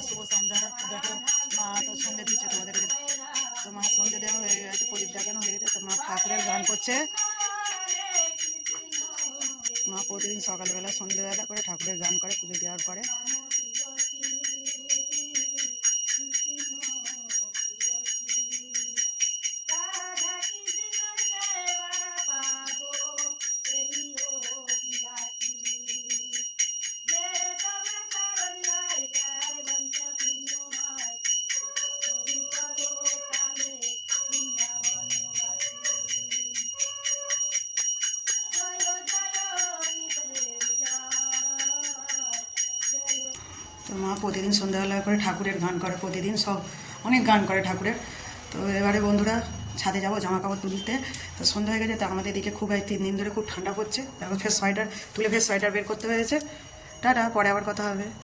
শুভ সন্ধ্যা। দেখো মা তো সন্ধ্যে দিচ্ছে তোমাদেরকে। তো মা সন্ধ্যে দেওয়া হয়ে গেছে, প্রদীপ দেখানো হয়ে গেছে। তো মা ঠাকুরের গান করছে। মা প্রতিদিন সকালবেলা সন্ধ্যেবেলা করে ঠাকুরের গান করে পুজো দেওয়ার পরে। তো মা প্রতিদিন সন্ধ্যাবেলা করে ঠাকুরের গান করে, প্রতিদিন সব অনেক গান করে ঠাকুরের। তো এবারে বন্ধুরা ছাদে যাবো জামা কাপড় তুলতে। তো সন্ধ্যা হয়ে গেছে। তো আমাদের এদিকে খুব 3 দিন ধরে খুব ঠান্ডা পড়ছে। তারপর ফের সোয়েটার তুলে ফের সোয়েটার বের করতে হয়েছে। টাটা, পরে আবার কথা হবে।